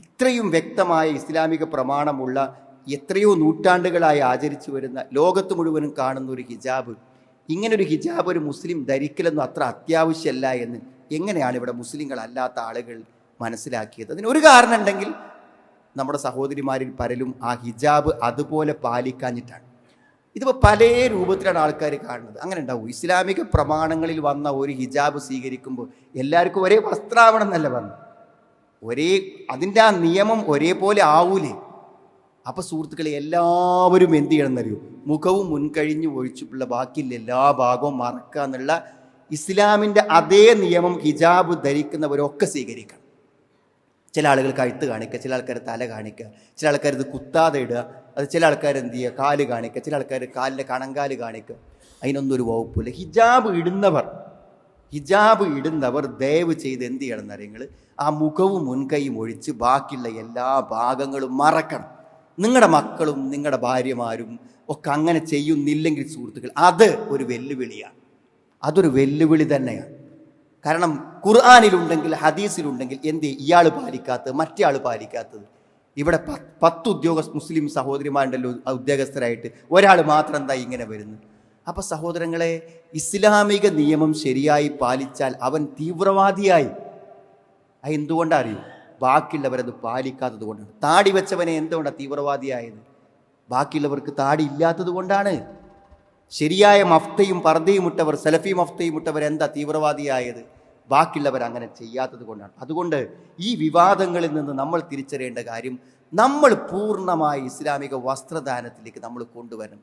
ഇത്രയും വ്യക്തമായ ഇസ്ലാമിക പ്രമാണമുള്ള എത്രയോ നൂറ്റാണ്ടുകളായി ആചരിച്ചു വരുന്ന ലോകത്ത് മുഴുവനും കാണുന്ന ഒരു ഹിജാബ്, ഇങ്ങനൊരു ഹിജാബ് ഒരു മുസ്ലിം ധരിക്കലൊന്നും അത്ര അത്യാവശ്യമല്ല എന്ന് എങ്ങനെയാണ് ഇവിടെ മുസ്ലിങ്ങളല്ലാത്ത ആളുകൾ മനസ്സിലാക്കിയത്? അതിനൊരു കാരണം ഉണ്ടെങ്കിൽ നമ്മുടെ സഹോദരിമാരിൽ പലരും ആ ഹിജാബ് അതുപോലെ പാലിക്കാഞ്ഞിട്ടാണ്. ഇതിപ്പോൾ പല രൂപത്തിലാണ് ആൾക്കാർ കാണുന്നത്. അങ്ങനെ ഉണ്ടാവും. ഇസ്ലാമിക പ്രമാണങ്ങളിൽ വന്ന ഒരു ഹിജാബ് സ്വീകരിക്കുമ്പോൾ എല്ലാവർക്കും ഒരേ വസ്ത്രാവണം എന്നല്ല പറഞ്ഞു, അതിൻ്റെ ആ നിയമം ഒരേപോലെ ആവൂലേ? അപ്പൊ സുഹൃത്തുക്കളെ, എല്ലാവരും എന്ത് ചെയ്യണമെന്നറിയോ? മുഖവും മുൻകഴിഞ്ഞു ഒഴിച്ചിട്ടുള്ള ബാക്കിയുള്ള എല്ലാ ഭാഗവും മറക്കുക എന്നുള്ള ഇസ്ലാമിൻ്റെ അതേ നിയമം ഹിജാബ് ധരിക്കുന്നവരൊക്കെ സ്വീകരിക്കണം. ചില ആളുകൾ കഴുത്ത് കാണിക്കുക, ചില ആൾക്കാർ തല കാണിക്കുക, ചില ആൾക്കാർ ഇത് കുത്താതെ ഇടുക, അത് ചില ആൾക്കാർ എന്ത് ചെയ്യുക, കാല് കാണിക്കുക, ചില ആൾക്കാർ കാലിൻ്റെ കണങ്കാല് കാണിക്കുക. അതിനൊന്നും ഒരു വകുപ്പില്ല. ഹിജാബ് ഇടുന്നവർ ദയവ് ചെയ്ത് എന്ത് ചെയ്യണം എന്നറിയങ്ങൾ? ആ മുഖവും മുൻകൈയും ഒഴിച്ച് ബാക്കിയുള്ള എല്ലാ ഭാഗങ്ങളും മറക്കണം. നിങ്ങളുടെ മക്കളും നിങ്ങളുടെ ഭാര്യമാരും ഒക്കെ അങ്ങനെ ചെയ്യുന്നില്ലെങ്കിൽ സുഹൃത്തുക്കൾ, അത് ഒരു വെല്ലുവിളിയാണ്. അതൊരു വെല്ലുവിളി തന്നെയാണ്. കാരണം ഖുർആനിലുണ്ടെങ്കിൽ ഹദീസിലുണ്ടെങ്കിൽ എന്ത് ഇയാൾ പാലിക്കാത്തത്, മറ്റേ ആൾ പാലിക്കാത്തത്? ഇവിടെ 10 മുസ്ലിം സഹോദരിമാരുണ്ടല്ലോ ഉദ്യോഗസ്ഥരായിട്ട്, ഒരാൾ മാത്രം എന്താ ഇങ്ങനെ വരുന്നത്? അപ്പൊ സഹോദരങ്ങളെ, ഇസ്ലാമിക നിയമം ശരിയായി പാലിച്ചാൽ അവൻ തീവ്രവാദിയായി. അത് എന്തുകൊണ്ടാ അറിയൂ? ബാക്കിയുള്ളവരത് പാലിക്കാത്തത് കൊണ്ടാണ്. താടി വെച്ചവനെ എന്തുകൊണ്ടാണ് തീവ്രവാദിയായത്? ബാക്കിയുള്ളവർക്ക് താടി ഇല്ലാത്തത് കൊണ്ടാണ്. ശരിയായ മഫ്തയും പർദ്ദയും ഇട്ടവർ, സലഫി മഫ്തയും ഇട്ടവർ എന്താ തീവ്രവാദിയായത്? ബാക്കിയുള്ളവർ അങ്ങനെ ചെയ്യാത്തത് കൊണ്ടാണ്. അതുകൊണ്ട് ഈ വിവാദങ്ങളിൽ നിന്ന് നമ്മൾ തിരിച്ചറിയേണ്ട കാര്യം, നമ്മൾ പൂർണ്ണമായി ഇസ്ലാമിക വസ്ത്രദാനത്തിലേക്ക് നമ്മൾ കൊണ്ടുവരണം.